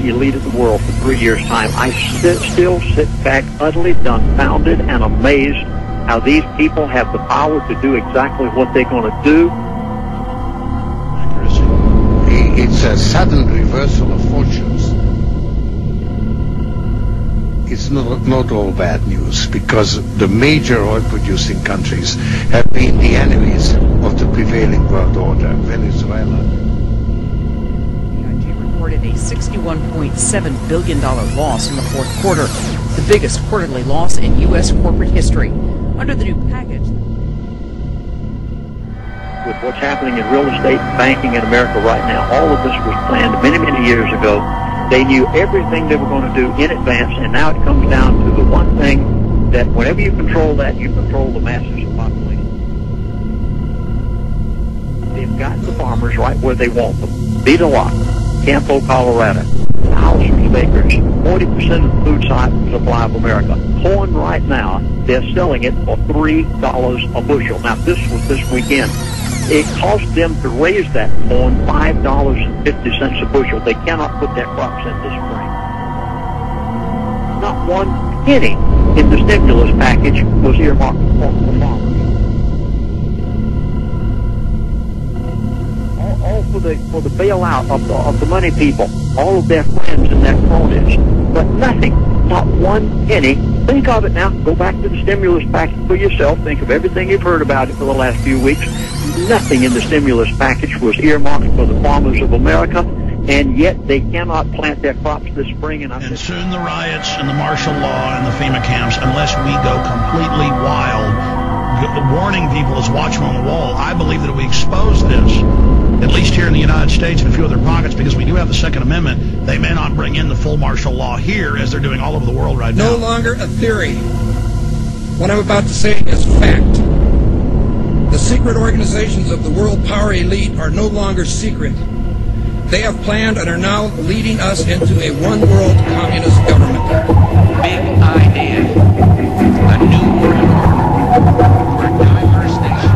elite of the world for 3 years' time, I still sit back utterly dumbfounded and amazed how these people have the power to do exactly what they're going to do. It's a sudden reversal of fortunes. It's not all bad news, because the major oil-producing countries have been the enemies of the prevailing world order. Venezuela. EIG reported a $61.7 billion loss in the fourth quarter, the biggest quarterly loss in U.S. corporate history. Under the new package, with what's happening in real estate and banking in America right now, all of this was planned many, many years ago. They knew everything they were going to do in advance, and now it comes down to the one thing that whenever you control that, you control the masses of population. They've got the farmers right where they want them. Beat a lot. Campo, Colorado. Thousands of acres. 40% of the food supply of America. Corn right now, they're selling it for $3 a bushel. Now, this was this weekend. It cost them to raise that corn $5.50 a bushel. They cannot put their crops in this spring. Not one penny in the stimulus package was earmarked for farmers. All for the bailout of the money people, all of their friends and their cronies, but nothing, not one penny. Think of it now. Go back to the stimulus package for yourself. Think of everything you've heard about it for the last few weeks. Nothing in the stimulus package was earmarked for the farmers of America, and yet they cannot plant their crops this spring. And soon the riots and the martial law and the FEMA camps, unless we go completely wild, warning people as watchmen on the wall. I believe that if we expose this, at least here in the United States and a few other pockets, because we do have the Second Amendment, they may not bring in the full martial law here as they're doing all over the world right now. No longer a theory. What I'm about to say is fact. The secret organizations of the world power elite are no longer secret. They have planned and are now leading us into a one-world communist government. Big idea. A new world order for a diverse nation.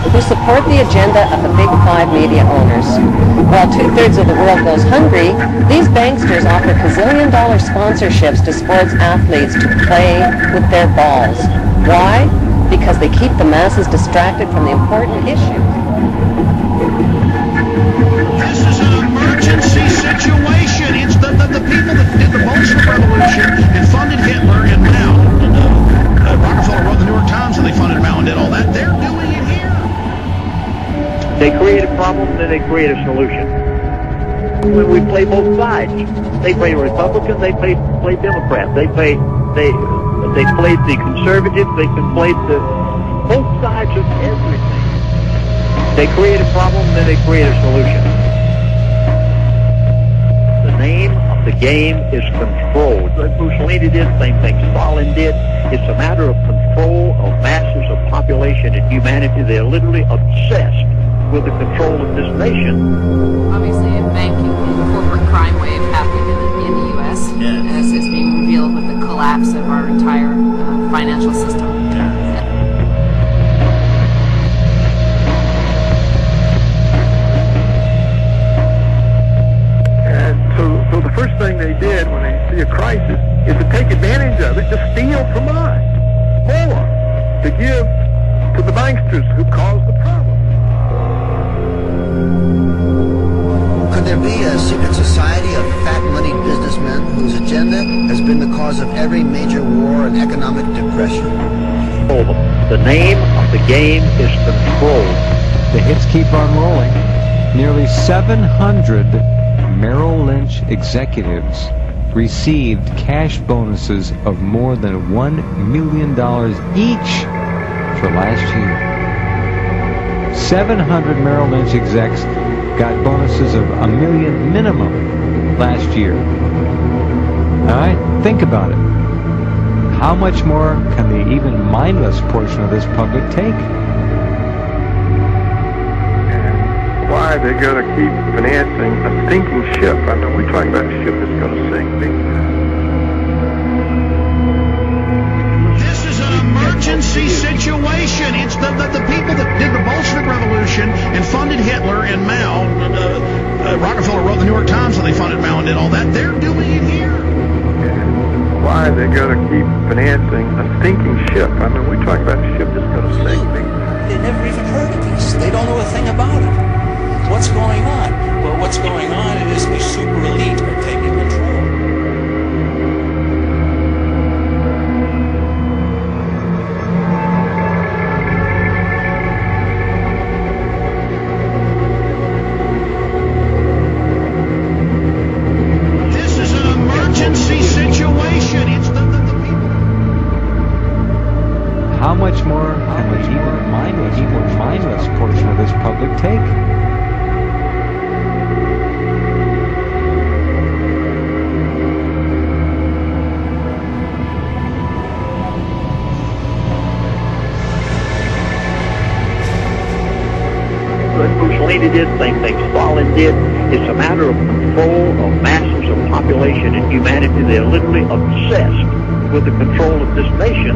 Who support the agenda of the big five media owners. While 2/3 of the world goes hungry, these banksters offer gazillion-dollar sponsorships to sports athletes to play with their balls. Why? Because they keep the masses distracted from the important issues. This is an emergency situation. It's the people that did the Bolshevik Revolution and funded Hitler and Mao. Rockefeller wrote the New York Times and they funded Mao and did all that. They're doing it here. They create a problem, then they create a solution. When we play both sides, they play Republican, they play Democrat, they played the conservative, they can play both sides of everything. They create a problem, then they create a solution. The name of the game is control. Mussolini did, same thing Stalin did. It's a matter of control of masses of population and humanity. They're literally obsessed with the control of this nation. Obviously, a banking and corporate crime wave happening in the U.S. Yes. As is being revealed with the collapse of our entire financial system. And so the first thing they did when they see a crisis is to take advantage of it, to steal from us more, to give to the banksters who caused the problem. Could there be a secret society of fat-moneyed businessmen whose agenda has been the cause of every major war and economic depression? The name of the game is control. The hits keep on rolling. Nearly 700 Merrill Lynch executives received cash bonuses of more than $1 million each for last year. 700 Merrill Lynch execs got bonuses of $1 million minimum last year. All right, think about it. How much more can the even mindless portion of this public take? why they're going to keep financing a sinking ship. I mean, we're talking about a ship that's going to sink. This is an emergency situation. It's the people that did the Bolshevik Revolution and funded Hitler and Mao. Rockefeller wrote the New York Times that they funded Mao and did all that. They're doing it here. Why they're going to keep financing a sinking ship. I mean, we're talking about a ship that's going to sink. They never even heard of this. They don't know a thing about it. What's going on? Well, what's going on is a super elite are taking control. This is an emergency situation. It's the people. How much more can the even mindless portion of this public take? Mussolini did, same thing Stalin did. It's a matter of control of masses of population and humanity. They're literally obsessed with the control of this nation.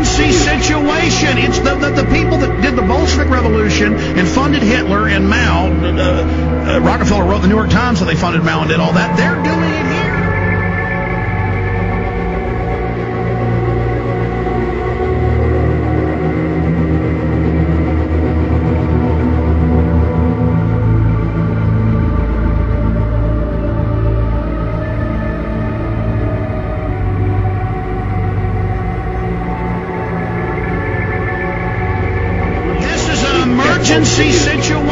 Situation. It's the people that did the Bolshevik Revolution and funded Hitler and Mao. Rockefeller wrote the New York Times that they funded Mao and did all that. They're doing it here. Emergency situation.